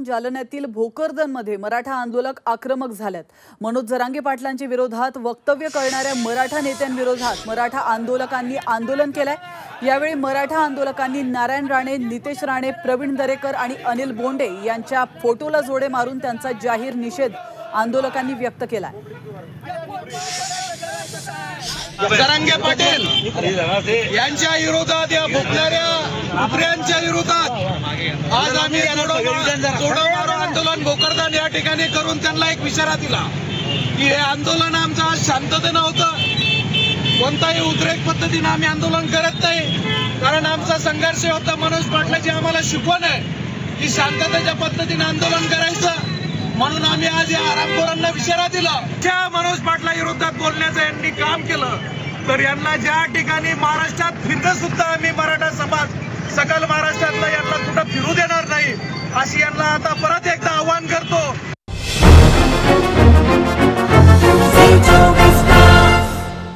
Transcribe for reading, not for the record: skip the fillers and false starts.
जालन्यातील भोकरदनमध्ये मराठा आंदोलक आक्रमक झालेत। मनोज जरांगे पाटलांच्या विरोधात वक्तव्य करणाऱ्या मराठा नेत्यांविरोधात मराठा आंदोलकांनी आंदोलन केलंय। यावेळी मराठा आंदोलकांनी नारायण राणे, नितेश राणे, प्रवीण दरेकर आणि अनिल बोंडे यांच्या फोटोला जोडे मारून त्यांचा जाहीर निषेध आंदोलकांनी व्यक्त केलाय। जरांगे पाटील यांच्या विरोधात, या भोकणाऱ्या कुत्र्यांच्या विरोधात आज आम्ही जोडो आंदोलन भोकरदन या ठिकाणी करून त्यांना एक इशारा दिला की हे आंदोलन आमचं आज शांततेनं होतं। कोणताही उद्रेक पद्धतीने आम्ही आंदोलन करत नाही, कारण आमचा संघर्ष होता। मनोज पाटलाची आम्हाला शिकवण आहे की शांततेच्या पद्धतीने आंदोलन करायचं, म्हणून आम्ही आज या आरामखोरांना इशारा दिला। ज्या मनोज पाटला विरोधात बोलण्याचं यांनी काम केलं, तर यांना ज्या ठिकाणी महाराष्ट्रात फिरणं सुद्धा आम्ही मराठा समाज सकल महाराष्ट्रातला यांना कुठं फिरू देणार नाही, अशी यांना आता परत एकदा आव्हान